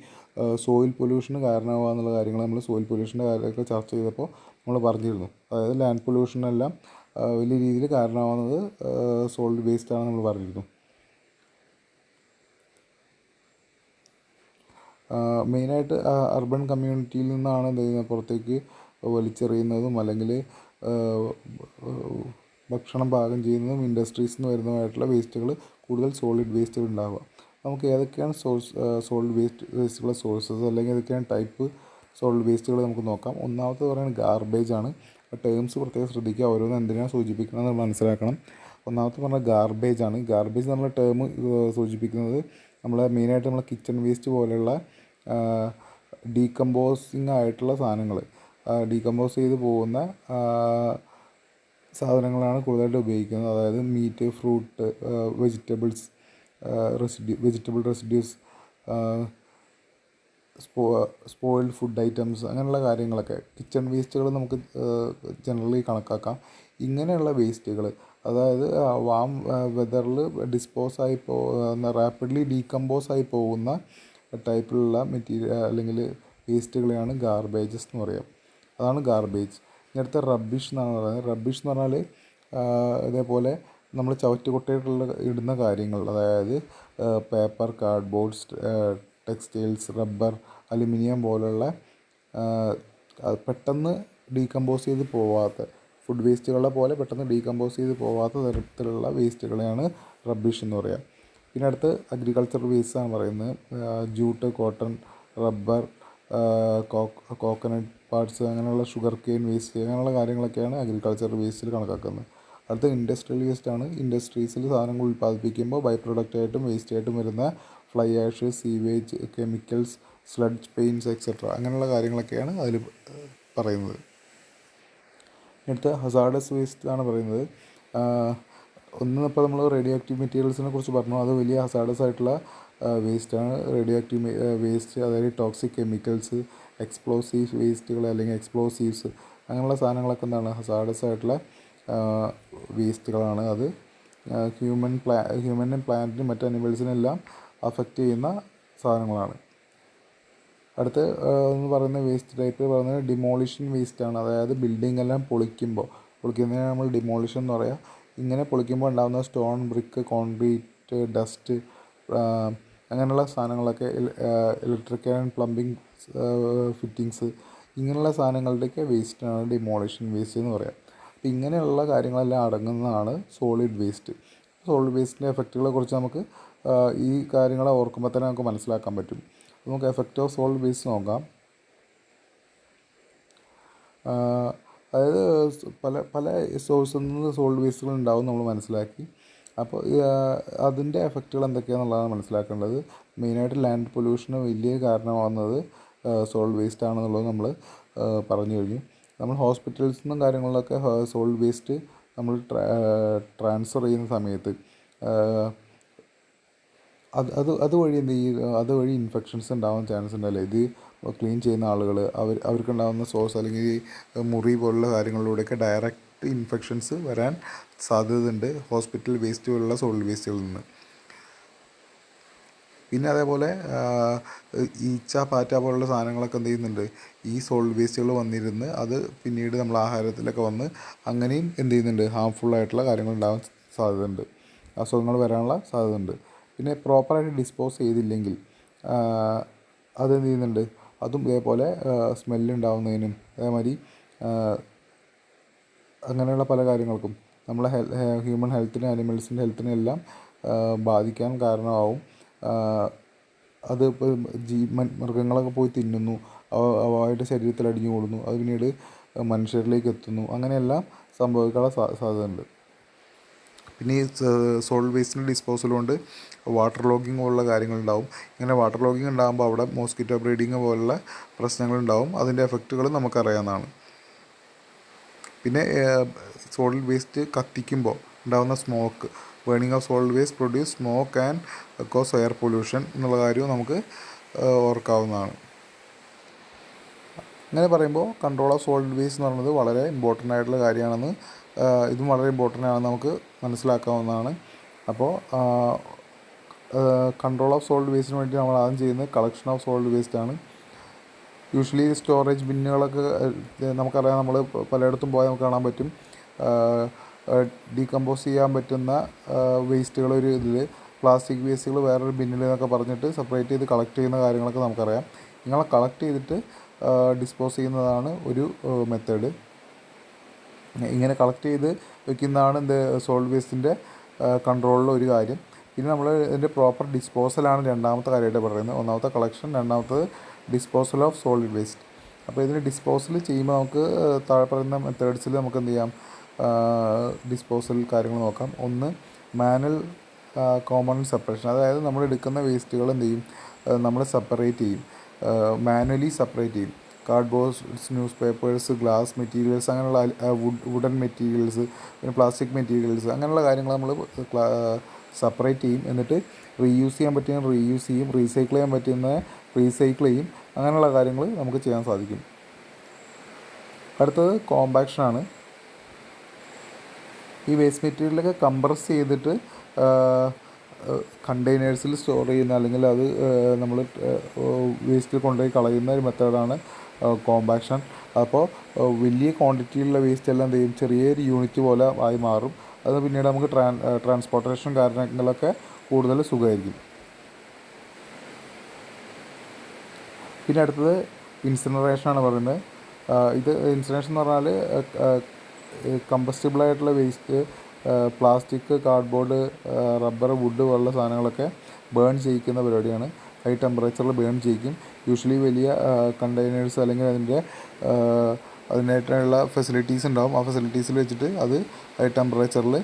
സോയിൽ പൊല്യൂഷന് കാരണമാകുക എന്നുള്ള കാര്യങ്ങൾ നമ്മൾ സോയിൽ പൊല്യൂഷൻ്റെ കാര്യമൊക്കെ ചർച്ച ചെയ്തപ്പോൾ നമ്മൾ പറഞ്ഞിരുന്നു. അതായത് ലാൻഡ് പൊല്യൂഷനെല്ലാം വലിയ രീതിയിൽ കാരണമാകുന്നത് സോളിഡ് വേസ്റ്റാണെന്ന് നമ്മൾ പറഞ്ഞിരുന്നു. മെയിനായിട്ട് അർബൻ കമ്മ്യൂണിറ്റിയിൽ നിന്നാണ് പുറത്തേക്ക് വലിച്ചെറിയുന്നതും അല്ലെങ്കിൽ ഭക്ഷണം പാകം ചെയ്യുന്നതും ഇൻഡസ്ട്രീസിൽ നിന്ന് വരുന്നതുമായിട്ടുള്ള വേസ്റ്റുകൾ കൂടുതൽ സോളിഡ് വേസ്റ്റുകൾ ഉണ്ടാവുക. നമുക്ക് ഏതൊക്കെയാണ് സോളിഡ് വേസ്റ്റുകളുടെ സോഴ്സസ് അല്ലെങ്കിൽ ഏതൊക്കെയാണ് ടൈപ്പ് സോളിഡ് വേസ്റ്റുകൾ നമുക്ക് നോക്കാം. ഒന്നാമത്തെ പറയുന്നത് ഗാർബേജ് ആണ്. ടേംസ് പ്രത്യേകം ശ്രദ്ധിക്കുക, ഓരോന്നും എന്തിനാണ് സൂചിപ്പിക്കണമെന്ന് മനസ്സിലാക്കണം. ഒന്നാമത്തെ പറഞ്ഞാൽ ഗാർബേജ് ആണ്. ഗാർബേജ് നമ്മളെ ടേം സൂചിപ്പിക്കുന്നത് മെയിനായിട്ട് നമ്മളെ കിച്ചൺ വേസ്റ്റ് പോലെയുള്ള ഡീകമ്പോസിങ് ആയിട്ടുള്ള സാധനങ്ങൾ, ഡീകമ്പോസ് ചെയ്ത് പോകുന്ന സാധനങ്ങളാണ് കൂടുതലായിട്ട് ഉപയോഗിക്കുന്നത്. അതായത് meat, fruit, vegetable residues, spoiled food items, അങ്ങനെയുള്ള കാര്യങ്ങളൊക്കെ കിച്ചൺ വേസ്റ്റുകൾ നമുക്ക് ജനറലി കണക്കാക്കാം. ഇങ്ങനെയുള്ള വേസ്റ്റുകൾ അതായത് വാം വെതറിൽ ഡിസ്പോസായി റാപ്പിഡ്ലി ഡീകമ്പോസ് ആയി പോകുന്ന ടൈപ്പിലുള്ള മെറ്റീരിയൽ അല്ലെങ്കിൽ വേസ്റ്റുകളെയാണ് ഗാർബേജസ് എന്ന് പറയുക. അതാണ് ഗാർബേജ്. ഇനി അടുത്ത റബ്ബിഷ് എന്നാണ് പറയുന്നത്. റബ്ബിഷ് എന്ന് പറഞ്ഞാൽ ഇതേപോലെ നമ്മൾ ചവറ്റുകൊട്ടയിലുള്ള ഇടുന്ന കാര്യങ്ങൾ, അതായത് paper, cardboard, textiles, rubber, aluminium പോലുള്ള പെട്ടെന്ന് ഡീകമ്പോസ് ചെയ്ത് പോവാത്ത ഫുഡ് വേസ്റ്റുകളെ പോലെ പെട്ടെന്ന് ഡീകമ്പോസ് ചെയ്ത് പോവാത്ത തരത്തിലുള്ള വേസ്റ്റുകളെയാണ് റബ്ബിഷ് എന്ന് പറയുക. പിന്നെ അടുത്ത് അഗ്രികൾച്ചർ വേസ്റ്റ് ആണ് പറയുന്നത്. Jute, cotton, rubber, coconut parts, അങ്ങനെയുള്ള ഷുഗർ കെയിൻ വേസ്റ്റ്, അങ്ങനെയുള്ള കാര്യങ്ങളൊക്കെയാണ് അഗ്രികൾച്ചർ വേസ്റ്റിൽ കണക്കാക്കുന്നത്. അടുത്ത ഇൻഡസ്ട്രിയൽ വേസ്റ്റ് ആണ്. ഇൻഡസ്ട്രീസിൽ സാധനങ്ങൾ ഉൽപ്പാദിപ്പിക്കുമ്പോൾ ബൈ പ്രൊഡക്റ്റായിട്ടും വേസ്റ്റായിട്ടും വരുന്ന fly ash, sewage, chemicals, sludge, paints etcetera, അങ്ങനെയുള്ള കാര്യങ്ങളൊക്കെയാണ് അതിൽ പറയുന്നത്. അടുത്ത ഹസാർഡസ് വേസ്റ്റ് ആണ് പറയുന്നത്. ഇപ്പോൾ നമ്മൾ റേഡിയോ ആക്റ്റീവ് മെറ്റീരിയൽസിനെ കുറിച്ച് പറഞ്ഞു. അത് വലിയ ഹസാർഡസ് ആയിട്ടുള്ള വേസ്റ്റാണ് റേഡിയോ ആക്റ്റീവ് വേസ്റ്റ്. അതായത് ടോക്സിക് കെമിക്കൽസ്, എക്സ്പ്ലോസീവ് വേസ്റ്റുകൾ അല്ലെങ്കിൽ എക്സ്പ്ലോസീവ്സ്, അങ്ങനെയുള്ള സാധനങ്ങളൊക്കെ എന്താണ് ഹസാർഡസ് ആയിട്ടുള്ള വേസ്റ്റുകളാണ്. അത് ഹ്യൂമനും പ്ലാന്റിനും മറ്റ് അനിമൽസിനെല്ലാം അഫക്റ്റ് ചെയ്യുന്ന സാധനങ്ങളാണ്. അടുത്ത് എന്ന് പറയുന്ന വേസ്റ്റ് ടൈപ്പ് പറയുന്നത് ഡിമോളിഷൻ വേസ്റ്റാണ്. അതായത് ബിൽഡിംഗ് എല്ലാം പൊളിക്കുന്നതിനെ നമ്മൾ ഡിമോളിഷൻ എന്ന് പറയുക. ഇങ്ങനെ പൊളിക്കുമ്പോൾ ഉണ്ടാകുന്ന സ്റ്റോൺ, ബ്രിക്ക്, കോൺക്രീറ്റ്, ഡസ്റ്റ്, അങ്ങനെയുള്ള സാധനങ്ങളൊക്കെ, ഇലക്ട്രിക്കൽ ആൻഡ് പ്ലംബിംഗ് ഫിറ്റിങ്സ്, ഇങ്ങനെയുള്ള സാധനങ്ങളുടെയൊക്കെ വേസ്റ്റാണ് ഡിമോളിഷൻ വേസ്റ്റ് എന്ന് പറയുക. അപ്പോൾ ഇങ്ങനെയുള്ള കാര്യങ്ങളെല്ലാം അടങ്ങുന്നതാണ് സോളിഡ് വേസ്റ്റ്. സോളിഡ് വേസ്റ്റിൻ്റെ എഫക്റ്റുകളെ കുറിച്ച് നമുക്ക് ഈ കാര്യങ്ങളെ ഓർക്കുമ്പോൾ തന്നെ നമുക്ക് മനസ്സിലാക്കാൻ പറ്റും. നമുക്ക് എഫക്റ്റ് ഓഫ് സോളിഡ് വേസ്റ്റ് നോക്കാം. അതായത് പല സോഴ്സിൽ നിന്ന് സോളിഡ് വേസ്റ്റുകൾ ഉണ്ടാവും നമ്മൾ മനസ്സിലാക്കി. അപ്പോൾ അതിൻ്റെ എഫക്റ്റുകൾ എന്തൊക്കെയാണെന്നുള്ളതാണ് മനസ്സിലാക്കേണ്ടത്. മെയിനായിട്ട് ലാൻഡ് പൊല്യൂഷന് വലിയ കാരണമാകുന്നത് സോളിഡ് വേസ്റ്റ് ആണെന്നുള്ളത് നമ്മൾ പറഞ്ഞു കഴിഞ്ഞു. നമ്മൾ ഹോസ്പിറ്റൽസിൽ നിന്നും കാര്യങ്ങളിലൊക്കെ സോളിഡ് വേസ്റ്റ് നമ്മൾ ട്രാൻസ്ഫർ ചെയ്യുന്ന സമയത്ത് അതുവഴി എന്ത് ചെയ്യും, അതുവഴി ഇൻഫെക്ഷൻസ് ഉണ്ടാവാൻ ചാൻസ് ഉണ്ടല്ലേ. ഇത് ക്ലീൻ ചെയ്യുന്ന ആളുകൾ അവർക്കുണ്ടാകുന്ന സോഴ്സ് അല്ലെങ്കിൽ മുറി പോലുള്ള കാര്യങ്ങളിലൂടെയൊക്കെ ഡയറക്റ്റ് ഇൻഫെക്ഷൻസ് വരാൻ സാധ്യതയുണ്ട് ഹോസ്പിറ്റൽ വേസ്റ്റ് പോലുള്ള സോളിഡ് വേസ്റ്റുകളിൽ നിന്ന്. പിന്നെ അതേപോലെ ഈച്ച പാറ്റ പോലുള്ള സാധനങ്ങളൊക്കെ എന്ത് ചെയ്യുന്നുണ്ട്, ഈ സോളിഡ് വേസ്റ്റുകൾ വന്നിരുന്ന് അത് പിന്നീട് നമ്മൾ ആഹാരത്തിലൊക്കെ വന്ന് അങ്ങനെയും എന്ത് ചെയ്യുന്നുണ്ട്, ഹാംഫുള്ളായിട്ടുള്ള കാര്യങ്ങൾ ഉണ്ടാകാൻ സാധ്യതയുണ്ട്, അസുഖങ്ങൾ വരാനുള്ള സാധ്യതയുണ്ട്. പിന്നെ പ്രോപ്പറായിട്ട് ഡിസ്പോസ് ചെയ്തില്ലെങ്കിൽ അതെന്ത് ചെയ്യുന്നുണ്ട്, അതും ഇതേപോലെ സ്മെല്ലുണ്ടാവുന്നതിനും അതേമാതിരി അങ്ങനെയുള്ള പല കാര്യങ്ങൾക്കും നമ്മളെ ഹ്യൂമൻ ഹെൽത്തിനും ആനിമൽസിൻ്റെ ഹെൽത്തിനും എല്ലാം ബാധിക്കാൻ കാരണമാവും. അത് ഇപ്പോൾ മൃഗങ്ങളൊക്കെ പോയി തിന്നുന്നു, അവയുടെ ശരീരത്തിൽ അടിഞ്ഞു കൂടുന്നു, അത് പിന്നീട് മനുഷ്യരിലേക്ക് എത്തുന്നു, അങ്ങനെയെല്ലാം സംഭവിക്കാനുള്ള സാധ്യതയുണ്ട്. പിന്നെ ഈ സോളിഡ് വേസ്റ്റിൻ്റെ ഡിസ്പോസൽ കൊണ്ട് വാട്ടർ ലോഗിങ് പോലുള്ള കാര്യങ്ങളുണ്ടാവും. ഇങ്ങനെ വാട്ടർ ലോഗിങ് ഉണ്ടാകുമ്പോൾ അവിടെ മോസ്കിറ്റോ ബ്രീഡിങ് പോലുള്ള പ്രശ്നങ്ങളുണ്ടാവും. അതിൻ്റെ എഫക്റ്റുകൾ നമുക്കറിയാവുന്നതാണ്. പിന്നെ സോളിഡ് വേസ്റ്റ് കത്തിക്കുമ്പോൾ ഉണ്ടാകുന്ന smoke, burning of solid waste produce smoke and cause air pollution എന്നുള്ള കാര്യവും നമുക്ക് ഓർക്കാവുന്നതാണ്. അങ്ങനെ പറയുമ്പോൾ കൺട്രോൾ ഓഫ് സോളിഡ് വേസ്റ്റ് എന്ന് പറയുന്നത് വളരെ ഇമ്പോർട്ടൻ്റ് ആയിട്ടുള്ള കാര്യമാണെന്ന്, ഇതും വളരെ ഇമ്പോർട്ടൻ്റ് ആണെന്ന് നമുക്ക് മനസ്സിലാക്കാവുന്നതാണ്. അപ്പോൾ കൺട്രോൾ ഓഫ് സോളിഡ് വേസ്റ്റിന് വേണ്ടി നമ്മൾ ആദ്യം ചെയ്യുന്നത് കളക്ഷൻ ഓഫ് സോളിഡ് വേസ്റ്റ് ആണ്. യൂഷ്വലി സ്റ്റോറേജ് ബിന്നുകളൊക്കെ നമുക്കറിയാം, നമ്മൾ പലയിടത്തും പോയാൽ നമുക്ക് കാണാൻ പറ്റും ഡീകമ്പോസ് ചെയ്യാൻ പറ്റുന്ന വേസ്റ്റുകൾ ഒരു ഇതിൽ, പ്ലാസ്റ്റിക് വേസ്റ്റുകൾ വേറൊരു ബിന്നിൽ എന്നൊക്കെ പറഞ്ഞിട്ട് സെപ്പറേറ്റ് ചെയ്ത് കളക്ട് ചെയ്യുന്ന കാര്യങ്ങളൊക്കെ നമുക്കറിയാം. ഇങ്ങനെ കളക്ട് ചെയ്തിട്ട് ഡിസ്പോസ് ചെയ്യുന്നതാണ് ഒരു മെത്തേഡ്. ഇങ്ങനെ കളക്ട് ചെയ്ത് വെക്കുന്നതാണ് സോളിഡ് വേസ്റ്റിൻ്റെ കൺട്രോളിൽ ഒരു കാര്യം. പിന്നെ നമ്മൾ ഇതിൻ്റെ പ്രോപ്പർ ഡിസ്പോസലാണ് രണ്ടാമത്തെ കാര്യമായിട്ട് പറയുന്നത്. ഒന്നാമത്തെ കളക്ഷൻ, രണ്ടാമത്തത് ഡിസ്പോസൽ ഓഫ് സോളിഡ് വേസ്റ്റ്. അപ്പോൾ ഇതിന് ഡിസ്പോസൽ ചെയ്യുമ്പോൾ നമുക്ക് താഴെ പറയുന്ന മെത്തേഡ്സിൽ നമുക്ക് എന്ത് ചെയ്യാം, ഡിസ്പോസൽ കാര്യങ്ങൾ നോക്കാം. ഒന്ന്, മാനുവൽ കോമ്പണൻറ്റ് സെപ്പറേഷൻ, അതായത് നമ്മൾ എടുക്കുന്ന വേസ്റ്റുകൾ എന്ത് ചെയ്യും, നമ്മൾ സെപ്പറേറ്റ് ചെയ്യും, മാനുവലി സെപ്പറേറ്റ് ചെയ്യും. Cardboard, news papers, glass materials, അങ്ങനെയുള്ള വുഡൻ മെറ്റീരിയൽസ്, പിന്നെ പ്ലാസ്റ്റിക് മെറ്റീരിയൽസ്, അങ്ങനെയുള്ള കാര്യങ്ങൾ നമ്മൾ സെപ്പറേറ്റ് ചെയ്യും. എന്നിട്ട് റീയൂസ് ചെയ്യാൻ പറ്റുന്ന റീയൂസ് ചെയ്യും, റീസൈക്കിൾ ചെയ്യാൻ പറ്റുന്ന റീസൈക്കിൾ ചെയ്യും. അങ്ങനെയുള്ള കാര്യങ്ങൾ നമുക്ക് ചെയ്യാൻ സാധിക്കും. അടുത്തത് കോമ്പാക്ഷനാണ്. ഈ വേസ്റ്റ് മെറ്റീരിയലൊക്കെ കംപ്രസ് ചെയ്തിട്ട് കണ്ടെയ്നേഴ്സിൽ സ്റ്റോർ ചെയ്യുന്ന, അല്ലെങ്കിൽ അത് നമ്മൾ വേസ്റ്റ് കൊണ്ടുപോയി കളയുന്ന ഒരു മെത്തേഡാണ് കോമ്പാക്ഷൻ. അപ്പോൾ വലിയ ക്വാണ്ടിറ്റിയിലുള്ള വേസ്റ്റ് എല്ലാം എന്ത് ചെയ്യും, ചെറിയൊരു യൂണിറ്റ് പോലെ ആയി മാറും. അത് പിന്നീട് നമുക്ക് ട്രാൻസ്പോർട്ടേഷൻ കാര്യങ്ങളൊക്കെ കൂടുതൽ സുഖമായിരിക്കും. പിന്നെ അടുത്തത് ഇൻസിനറേഷനാണ് പറയുന്നത്. ഇത് ഇൻസിനറേഷൻ എന്ന് പറഞ്ഞാൽ കമ്പസ്റ്റബിളായിട്ടുള്ള waste, plastic, cardboard, rubber, wood പോലുള്ള സാധനങ്ങളൊക്കെ ബേൺ ചെയ്യിക്കുന്ന പരിപാടിയാണ്. ഹൈ ടെമ്പറേച്ചറിൽ ബേൺ ചെയ്യിക്കും. യൂഷ്വലി വലിയ കണ്ടെയ്നേഴ്സ് അല്ലെങ്കിൽ അതിനായിട്ടുള്ള ഫെസിലിറ്റീസ് ഉണ്ടാവും. ആ ഫെസിലിറ്റീസിൽ വെച്ചിട്ട് അത് ഹൈ ടെമ്പറേച്ചറിൽ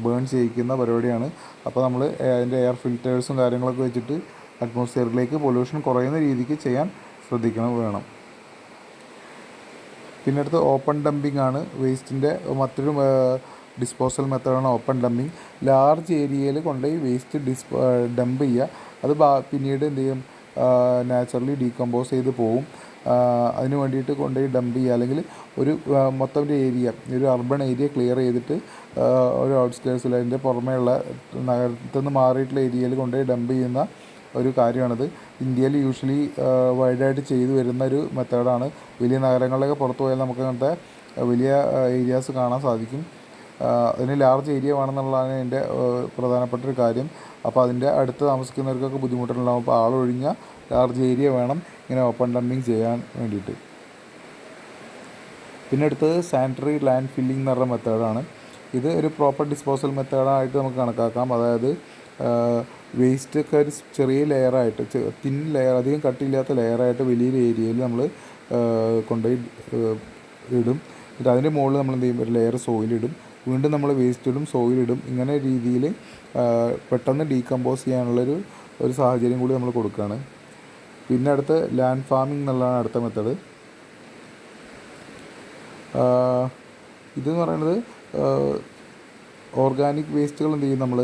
ബേൺ ചെയ്യിക്കുന്ന പരിപാടിയാണ്. അപ്പോൾ നമ്മൾ അതിൻ്റെ എയർ ഫിൽറ്റേഴ്സും കാര്യങ്ങളൊക്കെ വെച്ചിട്ട് അറ്റ്മോസ്ഫിയറിലേക്ക് പൊല്യൂഷൻ കുറയുന്ന രീതിക്ക് ചെയ്യാൻ വേണം. പിന്നെ അടുത്ത് ഓപ്പൺ ഡംപിങ് ആണ്. വേസ്റ്റിൻ്റെ മറ്റൊരു ഡിസ്പോസൽ മെത്തേഡാണ് ഓപ്പൺ ഡംപിങ്. ലാർജ് ഏരിയയിൽ കൊണ്ടുപോയി വേസ്റ്റ് ഡംപ് ചെയ്യുക. അത് പിന്നീട് എന്ത് ചെയ്യും, നാച്ചുറലി ഡീകമ്പോസ് ചെയ്ത് പോവും. അതിന് വേണ്ടിയിട്ട് കൊണ്ടുപോയി ഡംപ് ചെയ്യുക, അല്ലെങ്കിൽ ഒരു മൊത്തം ഒരു ഏരിയ, ഒരു അർബൺ ഏരിയ ക്ലിയർ ചെയ്തിട്ട് ഒരു ഔട്ട്സ്കേഴ്സിൽ, അതിൻ്റെ പുറമേയുള്ള നഗരത്തിൽ നിന്ന് മാറിയിട്ടുള്ള ഏരിയയിൽ കൊണ്ടുപോയി ഡംപ് ചെയ്യുന്ന ഒരു കാര്യമാണിത്. ഇന്ത്യയിൽ യൂഷ്വലി വൈഡായിട്ട് ചെയ്തു വരുന്ന ഒരു മെത്തേഡാണ്. വലിയ നഗരങ്ങളിലൊക്കെ പുറത്ത് പോയാൽ നമുക്ക് അങ്ങനത്തെ വലിയ ഏരിയാസ് കാണാൻ സാധിക്കും. അതിന് ലാർജ് ഏരിയ വേണമെന്നുള്ളതാണ് എൻ്റെ പ്രധാനപ്പെട്ടൊരു കാര്യം. അപ്പോൾ അതിൻ്റെ അടുത്ത് താമസിക്കുന്നവർക്കൊക്കെ ബുദ്ധിമുട്ടുണ്ടാകും. അപ്പോൾ ആളൊഴിഞ്ഞ ലാർജ് ഏരിയ വേണം ഇങ്ങനെ ഓപ്പൺ ഡംപിങ് ചെയ്യാൻ വേണ്ടിയിട്ട്. പിന്നെ അടുത്തത് സാനിറ്ററി ലാൻഡ് ഫില്ലിംഗ് എന്ന് പറഞ്ഞ മെത്തേഡാണ്. ഇത് ഒരു പ്രോപ്പർ ഡിസ്പോസൽ മെത്തേഡായിട്ട് നമുക്ക് കണക്കാക്കാം. അതായത് വേസ്റ്റൊക്കെ ഒരു ചെറിയ ലെയറായിട്ട്, തിൻ ലെയർ, അധികം കട്ടിയില്ലാത്ത ലെയറായിട്ട് വലിയൊരു ഏരിയയിൽ നമ്മൾ കൊണ്ടുപോയി ഇടും. എന്നിട്ട് അതിൻ്റെ മുകളിൽ നമ്മൾ എന്ത് ചെയ്യും, ഒരു ലെയർ സോയിലിടും. വീണ്ടും നമ്മൾ വേസ്റ്റ് ഇടും, സോയിലിടും. ഇങ്ങനെ രീതിയിൽ പെട്ടെന്ന് ഡീകമ്പോസ് ചെയ്യാനുള്ളൊരു സാഹചര്യം കൂടി നമ്മൾ കൊടുക്കുകയാണ്. പിന്നെ അടുത്ത് ലാൻഡ് ഫാമിംഗ് എന്നുള്ളതാണ് അടുത്ത മെത്തേഡ്. ഇതെന്ന് പറയുന്നത് ഓർഗാനിക് വേസ്റ്റുകൾ എന്ത് ചെയ്യും, നമ്മൾ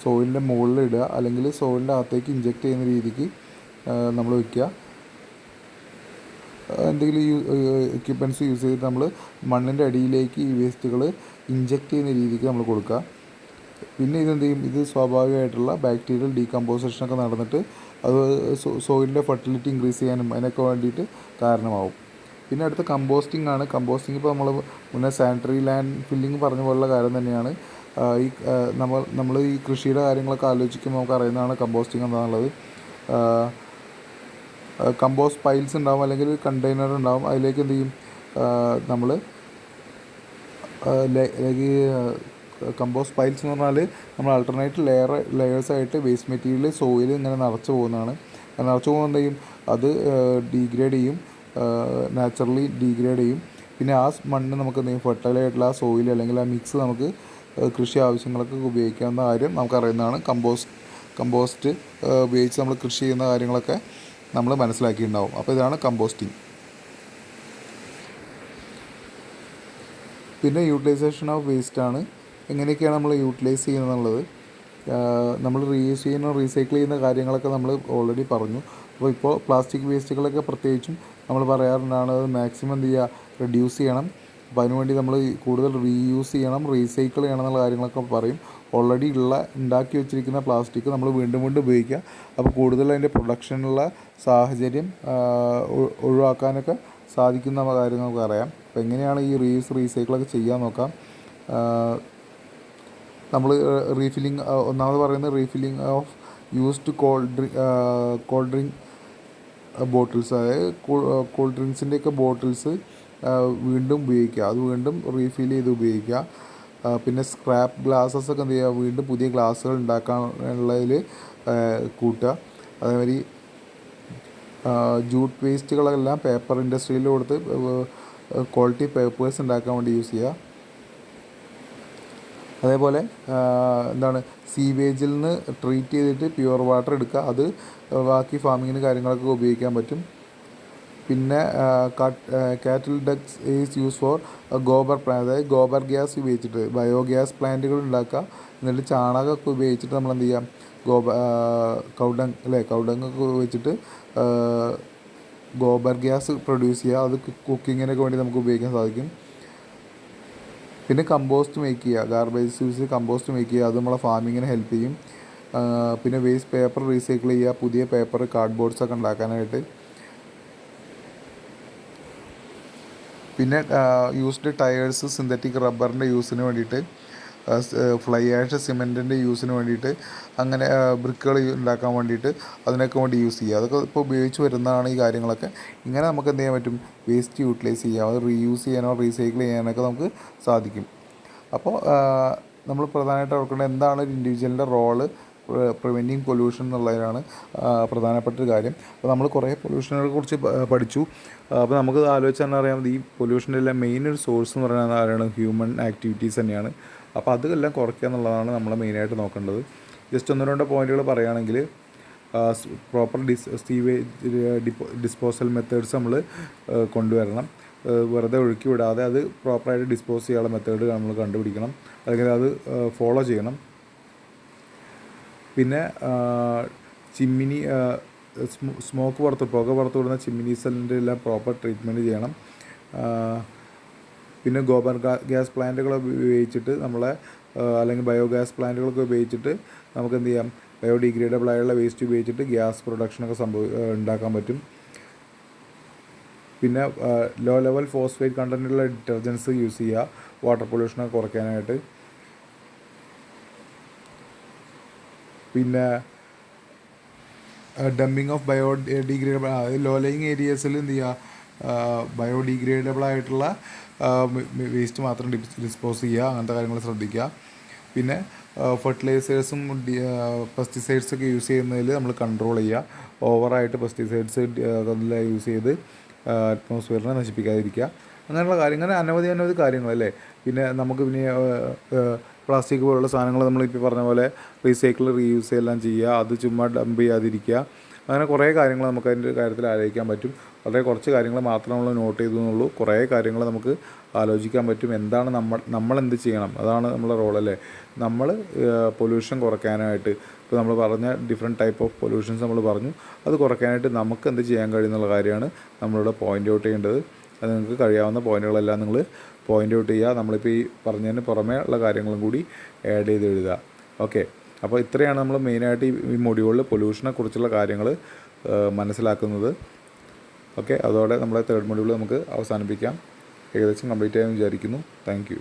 സോയിലിൻ്റെ മുകളിൽ ഇടുക, അല്ലെങ്കിൽ സോയിലിൻ്റെ അകത്തേക്ക് ഇഞ്ചെക്റ്റ് ചെയ്യുന്ന രീതിക്ക് നമ്മൾ വയ്ക്കുക. എന്തെങ്കിലും എക്യുപ്മെൻറ്റ്സ് യൂസ് ചെയ്തിട്ട് നമ്മൾ മണ്ണിൻ്റെ അടിയിലേക്ക് ഈ വേസ്റ്റുകൾ ഇഞ്ചെക്റ്റ് ചെയ്യുന്ന രീതിക്ക് നമ്മൾ കൊടുക്കുക. പിന്നെ ഇതെന്ത് ചെയ്യും, ഇത് സ്വാഭാവികമായിട്ടുള്ള ബാക്ടീരിയൽ ഡീകമ്പോസിഷനൊക്കെ നടന്നിട്ട് അത് സോയിലിൻ്റെ ഫെർട്ടിലിറ്റി ഇൻക്രീസ് ചെയ്യാനും അതിനൊക്കെ വേണ്ടിയിട്ട് കാരണമാവും. പിന്നെ അടുത്ത കമ്പോസ്റ്റിംഗ് ആണ്. കമ്പോസ്റ്റിംഗ് ഇപ്പോൾ നമ്മൾ മുന്നേ സാനിറ്ററി ലാൻഡ് ഫില്ലിങ് പറഞ്ഞ പോലുള്ള കാര്യം തന്നെയാണ്. ഈ നമ്മൾ ഈ കൃഷിയുടെ കാര്യങ്ങളൊക്കെ ആലോചിക്കുമ്പോൾ നമുക്ക് അറിയുന്നതാണ് കമ്പോസ്റ്റിംഗ് എന്താണുള്ളത്. കമ്പോസ്റ്റ് പൈൽസ് ഉണ്ടാവും, അല്ലെങ്കിൽ കണ്ടെയ്നർ ഉണ്ടാവും. അതിലേക്ക് എന്ത് ചെയ്യും, നമ്മൾ കമ്പോസ്റ്റ് പൈൽസ് എന്ന് പറഞ്ഞാൽ നമ്മൾ ആൾട്ടർനേറ്റ് ലെയേഴ്സായിട്ട് വേസ്റ്റ് മെറ്റീരിയൽ സോയിൽ ഇങ്ങനെ നിറച്ച് പോകുന്നതാണ്. നിറച്ച് പോകുന്നത് ചെയ്യും, അത് ഡീഗ്രേഡ് ചെയ്യും, നാച്ചുറലി ഡീഗ്രേഡ് ചെയ്യും. പിന്നെ ആ മണ്ണ് നമുക്ക് എന്തെങ്കിലും ഫെർട്ടൈലായിട്ടുള്ള ആ സോയിൽ അല്ലെങ്കിൽ ആ മിക്സ് നമുക്ക് കൃഷി ആവശ്യങ്ങൾക്ക് ഉപയോഗിക്കാവുന്ന കാര്യം നമുക്കറിയുന്നതാണ്. കമ്പോസ്റ്റ് ഉപയോഗിച്ച് നമ്മൾ കൃഷി ചെയ്യുന്ന കാര്യങ്ങളൊക്കെ നമ്മൾ മനസ്സിലാക്കിയിട്ടുണ്ടാവും. അപ്പോൾ ഇതാണ് കമ്പോസ്റ്റിംഗ്. പിന്നെ യൂട്ടിലൈസേഷൻ ഓഫ് വേസ്റ്റാണ്. എങ്ങനെയൊക്കെയാണ് നമ്മൾ യൂട്ടിലൈസ് ചെയ്യുന്നത്, നമ്മൾ റീയൂസ് ചെയ്യുന്ന റീസൈക്കിൾ ചെയ്യുന്ന കാര്യങ്ങളൊക്കെ നമ്മൾ ഓൾറെഡി പറഞ്ഞു. അപ്പോൾ ഇപ്പോൾ പ്ലാസ്റ്റിക് വേസ്റ്റുകളൊക്കെ പ്രത്യേകിച്ചും നമ്മൾ പറയാറുണ്ടാണ് അത് മാക്സിമം എന്ത് ചെയ്യുക, റെഡ്യൂസ് ചെയ്യണം. അപ്പോൾ അതിനുവേണ്ടി നമ്മൾ കൂടുതൽ റീയൂസ് ചെയ്യണം, റീസൈക്കിൾ ചെയ്യണം എന്നുള്ള കാര്യങ്ങളൊക്കെ പറയും. ഓൾറെഡി ഉണ്ടാക്കി വെച്ചിരിക്കുന്ന പ്ലാസ്റ്റിക് നമ്മൾ വീണ്ടും വീണ്ടും ഉപയോഗിക്കുക. അപ്പോൾ കൂടുതൽ അതിൻ്റെ പ്രൊഡക്ഷനുള്ള സാഹചര്യം ഒഴിവാക്കാനൊക്കെ സാധിക്കുന്ന കാര്യം നമുക്ക് അറിയാം. അപ്പോൾ എങ്ങനെയാണ് ഈ റീസൈക്കിളൊക്കെ ചെയ്യാൻ നോക്കാം. നമ്മൾ റീഫില്ലിങ്, ഒന്നാമത് പറയുന്നത് refilling of used called drink bottles, അതായത് കൂൾ ഡ്രിങ്ക്സിൻ്റെയൊക്കെ ബോട്ടിൽസ് വീണ്ടും ഉപയോഗിക്കുക, അത് വീണ്ടും റീഫിൽ ചെയ്ത് ഉപയോഗിക്കുക. പിന്നെ സ്ക്രാപ്പ് ഗ്ലാസ്സസ് ഒക്കെ എന്ത് ചെയ്യുക, വീണ്ടും പുതിയ ഗ്ലാസ്സുകൾ ഉണ്ടാക്കാനുള്ളതിൽ കൂട്ടുക. അതേമാതിരി ജൂട്ട് വേസ്റ്റുകളെല്ലാം പേപ്പർ ഇൻഡസ്ട്രിയിൽ കൊടുത്ത് ക്വാളിറ്റി പേപ്പേഴ്സ് ഉണ്ടാക്കാൻ വേണ്ടി യൂസ് ചെയ്യുക. അതേപോലെ എന്താണ്, സീവേജിൽ നിന്ന് ട്രീറ്റ് ചെയ്തിട്ട് പ്യുവർ വാട്ടർ എടുക്കുക, അത് ബാക്കി ഫാമിങ്ങിന് കാര്യങ്ങളൊക്കെ ഉപയോഗിക്കാൻ പറ്റും. പിന്നെ കാറ്റിൽ ducts is use for gobar plant, അതായത് ഗോബർ ഗ്യാസ് ഉപയോഗിച്ചിട്ട് ബയോഗ്യാസ് പ്ലാന്റുകൾ ഉണ്ടാക്കുക. എന്നിട്ട് ചാണകമൊക്കെ ഉപയോഗിച്ചിട്ട് നമ്മൾ എന്ത് ചെയ്യാം, കൗഡങ്ങൊക്കെ ഉപയോഗിച്ചിട്ട് ഗോബർ ഗ്യാസ് പ്രൊഡ്യൂസ് ചെയ്യുക. അത് കുക്കിങ്ങിനൊക്കെ വേണ്ടി നമുക്ക് ഉപയോഗിക്കാൻ സാധിക്കും. പിന്നെ കമ്പോസ്റ്റ് മേക്ക് ചെയ്യുക, ഗാർബേജ് യൂസ് കമ്പോസ്റ്റ് മേക്ക് ചെയ്യുക, അത് നമ്മളെ ഫാമിങ്ങിന് ഹെൽപ്പ് ചെയ്യും. പിന്നെ വേസ്റ്റ് പേപ്പർ റീസൈക്കിൾ ചെയ്യുക, പുതിയ പേപ്പർ കാർഡ്ബോർഡ്സൊക്കെ ഉണ്ടാക്കാനായിട്ട്. പിന്നെ യൂസ്ഡ് ടയേഴ്സ്, സിന്തറ്റിക് റബ്ബറിൻ്റെ യൂസിന് വേണ്ടിയിട്ട്, ഫ്ലൈ ആഷ് സിമെൻറ്റിൻ്റെ യൂസിന് വേണ്ടിയിട്ട്, അങ്ങനെ ബ്രിക്കുകൾ ഉണ്ടാക്കാൻ വേണ്ടിയിട്ട് അതിനൊക്കെ വേണ്ടി യൂസ് ചെയ്യുക. അതൊക്കെ ഇപ്പോൾ ഉപയോഗിച്ച് വരുന്നതാണ് ഈ കാര്യങ്ങളൊക്കെ. ഇങ്ങനെ നമുക്ക് എന്ത് ചെയ്യാൻ പറ്റും, വേസ്റ്റ് യൂട്ടിലൈസ് ചെയ്യാം, അത് റീയൂസ് ചെയ്യാനോ റീസൈക്കിൾ ചെയ്യാനൊക്കെ നമുക്ക് സാധിക്കും. അപ്പോൾ നമ്മൾ പ്രധാനമായിട്ട് ഓർക്കേണ്ടത് എന്താണ് ഒരു ഇൻഡിവിജ്വലിൻ്റെ റോള് പ്രിവെൻറ്റിങ് പൊല്യൂഷൻ എന്നുള്ളതിനാണ് പ്രധാനപ്പെട്ട ഒരു കാര്യം. അപ്പോൾ നമ്മൾ കുറേ പൊല്യൂഷനുകളെ കുറിച്ച് പഠിച്ചു. അപ്പോൾ നമുക്ക് ആലോചിച്ചാൽ തന്നെ അറിയാം, ഈ പൊല്യൂഷൻ്റെ എല്ലാം മെയിൻ ഒരു സോഴ്സ് എന്ന് പറയുന്നത് ആരാണ്, ഹ്യൂമൻ ആക്ടിവിറ്റീസ് തന്നെയാണ്. അപ്പോൾ അതെല്ലാം കുറയ്ക്കുക എന്നുള്ളതാണ് നമ്മൾ മെയിനായിട്ട് നോക്കേണ്ടത്. ജസ്റ്റ് ഒന്ന് രണ്ട് പോയിൻറ്റുകൾ പറയുകയാണെങ്കിൽ, പ്രോപ്പർ ഡിസ്പോസൽ മെത്തേഡ്സ് നമ്മൾ കൊണ്ടുവരണം. വെറുതെ ഒഴുക്കി വിടാതെ അത് പ്രോപ്പറായിട്ട് ഡിസ്പോസ് ചെയ്യാനുള്ള മെത്തേഡ് നമ്മൾ കണ്ടുപിടിക്കണം, അല്ലെങ്കിൽ അത് ഫോളോ ചെയ്യണം. പിന്നെ ചിമ്മിനി, പുക പുറത്തു വിടുന്ന ചിമ്മിനീസിൻ്റെ എല്ലാം പ്രോപ്പർ ട്രീറ്റ്മെൻറ്റ് ചെയ്യണം. പിന്നെ ഗോബർ ഗ്യാസ് പ്ലാന്റുകൾ ഉപയോഗിച്ചിട്ട് നമ്മളെ, അല്ലെങ്കിൽ ബയോഗ്യാസ് പ്ലാന്റുകളൊക്കെ ഉപയോഗിച്ചിട്ട് നമുക്ക് എന്ത് ചെയ്യാം, ബയോഡിഗ്രേഡബിൾ ആയുള്ള വേസ്റ്റ് ഉപയോഗിച്ചിട്ട് ഗ്യാസ് പ്രൊഡക്ഷനൊക്കെ ഉണ്ടാക്കാൻ പറ്റും. പിന്നെ ലോ ലെവൽ ഫോസ്ഫേറ്റ് കണ്ടൻറ്റുള്ള ഡിറ്റർജൻസ് യൂസ് ചെയ്യുക, വാട്ടർ പൊല്യൂഷനൊക്കെ കുറയ്ക്കാനായിട്ട്. പിന്നെ dumping of biodegradable, low lying ഏരിയസിൽ എന്ത് ചെയ്യുക, ബയോഡിഗ്രേഡബിൾ ആയിട്ടുള്ള വേസ്റ്റ് മാത്രം ഡിസ്പോസ് ചെയ്യുക, അങ്ങനത്തെ കാര്യങ്ങൾ ശ്രദ്ധിക്കുക. പിന്നെ ഫെർട്ടിലൈസേഴ്സും പെസ്റ്റിസൈഡ്സൊക്കെ യൂസ് ചെയ്യുന്നതിൽ നമ്മൾ കൺട്രോൾ ചെയ്യുക. ഓവറായിട്ട് പെസ്റ്റിസൈഡ്സ് യൂസ് ചെയ്ത് അറ്റ്മോസ്ഫിയറിനെ നശിപ്പിക്കാതിരിക്കുക. അങ്ങനെയുള്ള കാര്യങ്ങൾ, അനവധി കാര്യങ്ങളല്ലേ. പിന്നെ നമുക്ക് പ്ലാസ്റ്റിക് പോലുള്ള സാധനങ്ങൾ നമ്മളിപ്പോൾ പറഞ്ഞ പോലെ റീസൈക്കിൾ റീയൂസ് എല്ലാം ചെയ്യുക, അത് ചുമ്മാ ഡംപ് ചെയ്യാതിരിക്കുക. അങ്ങനെ കുറേ കാര്യങ്ങൾ നമുക്ക് അതിൻ്റെ കാര്യത്തിൽ ആലോചിക്കാൻ പറ്റും. വളരെ കുറച്ച് കാര്യങ്ങൾ മാത്രമേ നമ്മൾ നോട്ട് ചെയ്തെന്നുള്ളൂ. കുറേ കാര്യങ്ങൾ നമുക്ക് ആലോചിക്കാൻ പറ്റും. എന്താണ് നമ്മളെന്ത് ചെയ്യണം, അതാണ് നമ്മുടെ റോൾ അല്ലേ. നമ്മൾ പൊല്യൂഷൻ കുറയ്ക്കാനായിട്ട് ഇപ്പോൾ നമ്മൾ പറഞ്ഞ ഡിഫറെൻറ്റ് ടൈപ്പ് ഓഫ് പൊല്യൂഷൻസ് നമ്മൾ പറഞ്ഞു, അത് കുറയ്ക്കാനായിട്ട് നമുക്ക് എന്ത് ചെയ്യാൻ കഴിയുന്നുള്ള കാര്യമാണ് നമ്മളിവിടെ പോയിൻ്റ് ഔട്ട് ചെയ്യേണ്ടത്. അത് നിങ്ങൾക്ക് കഴിയാവുന്ന പോയിൻറ്റുകളെല്ലാം നിങ്ങൾ പോയിൻ്റ് ഔട്ട് ചെയ്യുക. നമ്മളിപ്പോൾ ഈ പറഞ്ഞതിന് പുറമേ ഉള്ള കാര്യങ്ങളും കൂടി ആഡ് ചെയ്ത് എഴുതുക. ഓക്കെ, അപ്പോൾ ഇത്രയാണ് നമ്മൾ മെയിനായിട്ട് ഈ മൊഡ്യൂളിൽ പൊല്യൂഷനെ കുറിച്ചുള്ള കാര്യങ്ങൾ മനസ്സിലാക്കുന്നത്. ഓക്കെ, അതോടെ നമ്മളെ തേർഡ് മൊഡ്യൂൾ നമുക്ക് അവസാനിപ്പിക്കാം. ഏകദേശം കംപ്ലീറ്റ് ആയെന്ന് വിചാരിക്കുന്നു. Thank you.